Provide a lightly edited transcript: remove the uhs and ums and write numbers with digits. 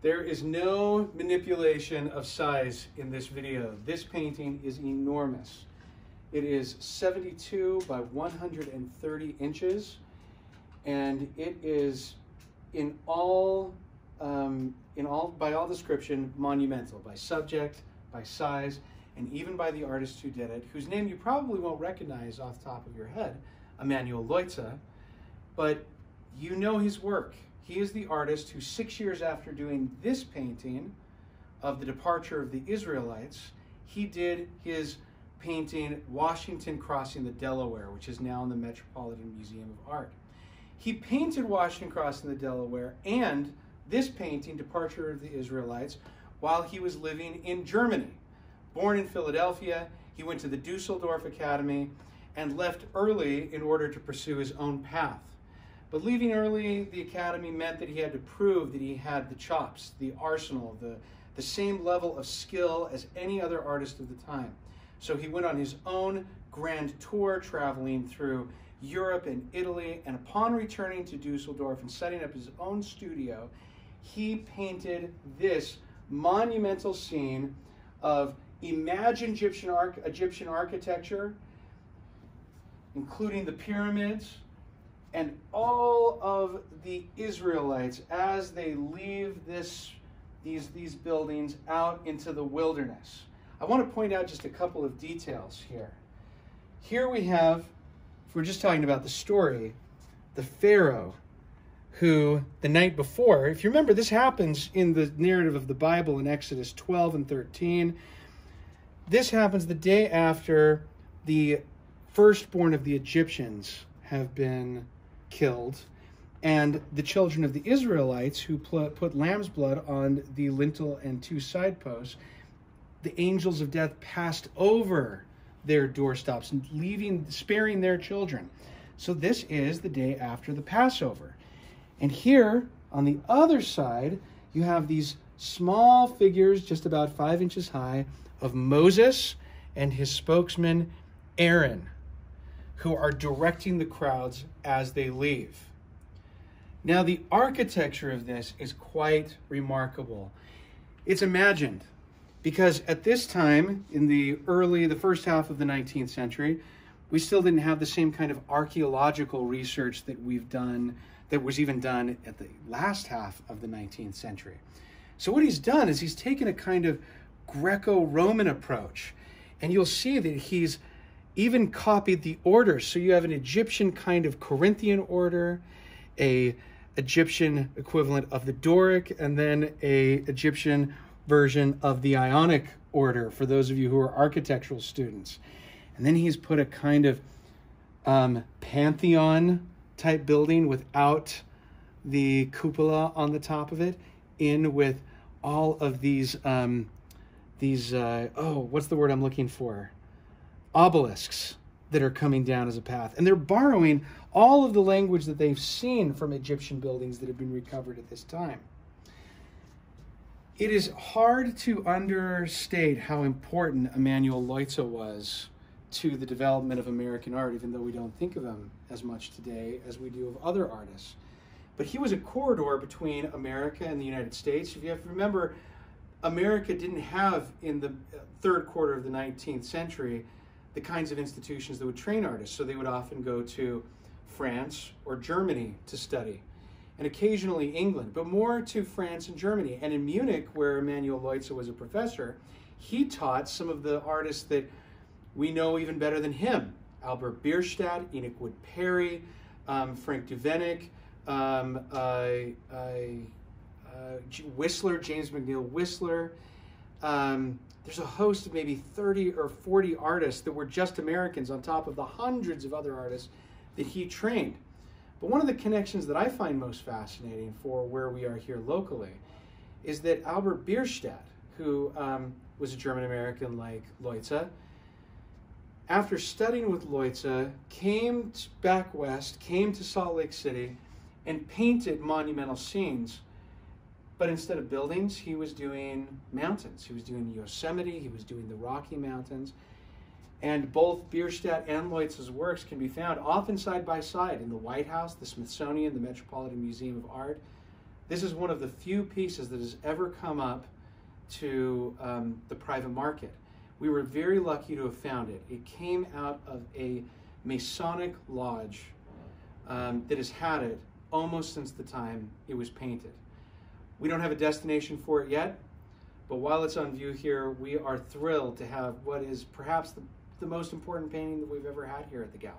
There is no manipulation of size in this video. This painting is enormous. It is 72 by 130 inches, and it is by all description, monumental, by subject, by size, and even by the artist who did it, whose name you probably won't recognize off the top of your head, Emanuel Leutze, but you know his work. He is the artist who 6 years after doing this painting of the departure of the Israelites, he did his painting Washington crossing the Delaware, which is now in the Metropolitan Museum of Art. He painted Washington crossing the Delaware and this painting, Departure of the Israelites, while he was living in Germany. Born in Philadelphia, he went to the Dusseldorf Academy and left early in order to pursue his own path. But leaving early the academy meant that he had to prove that he had the chops, the arsenal, the same level of skill as any other artist of the time. So he went on his own grand tour, traveling through Europe and Italy, and upon returning to Dusseldorf and setting up his own studio, he painted this monumental scene of imagined Egyptian architecture, including the pyramids, and all of the Israelites as they leave these buildings out into the wilderness. I want to point out just a couple of details here. Here we have, if we're just talking about the story, the Pharaoh who the night before, if you remember, this happens in the narrative of the Bible in Exodus 12 and 13. This happens the day after the firstborn of the Egyptians have been killed, and the children of the Israelites who put lamb's blood on the lintel and two side posts, the angels of death passed over their doorstops and sparing their children. So this is the day after the Passover. And here on the other side, you have these small figures just about 5 inches high of Moses and his spokesman Aaron, who are directing the crowds as they leave. Now, the architecture of this is quite remarkable. It's imagined because at this time, in the first half of the 19th century, we still didn't have the same kind of archaeological research that that was even done at the last half of the 19th century. So what he's done is he's taken a kind of Greco-Roman approach, and you'll see that he's even copied the orders. So you have an Egyptian kind of Corinthian order, a Egyptian equivalent of the Doric, and then a Egyptian version of the Ionic order for those of you who are architectural students. And then he's put a kind of Pantheon type building without the cupola on the top of it, in with all of these what's the word I'm looking for? Obelisks that are coming down as a path. And they're borrowing all of the language that they've seen from Egyptian buildings that have been recovered at this time. It is hard to understate how important Emanuel Leutze was to the development of American art, even though we don't think of him as much today as we do of other artists. But he was a corridor between America and the United States. If you have to remember, America didn't have, in the third quarter of the 19th century, the kinds of institutions that would train artists. So they would often go to France or Germany to study, and occasionally England, but more to France and Germany. And in Munich, where Emanuel Leutze was a professor, he taught some of the artists that we know even better than him: Albert Bierstadt, Enoch Wood Perry, Frank Duveneck, Whistler, James McNeill Whistler. There's a host of maybe 30 or 40 artists that were just Americans on top of the hundreds of other artists that he trained. But one of the connections that I find most fascinating for where we are here locally is that Albert Bierstadt, who was a German-American like Leutze, after studying with Leutze, came back west, came to Salt Lake City, and painted monumental scenes. But instead of buildings, he was doing mountains. He was doing Yosemite, he was doing the Rocky Mountains. And both Bierstadt and Leutze's works can be found often side by side in the White House, the Smithsonian, the Metropolitan Museum of Art. This is one of the few pieces that has ever come up to the private market. We were very lucky to have found it. It came out of a Masonic lodge that has had it almost since the time it was painted. We don't have a destination for it yet, but while it's on view here, we are thrilled to have what is perhaps the most important painting that we've ever had here at the gallery.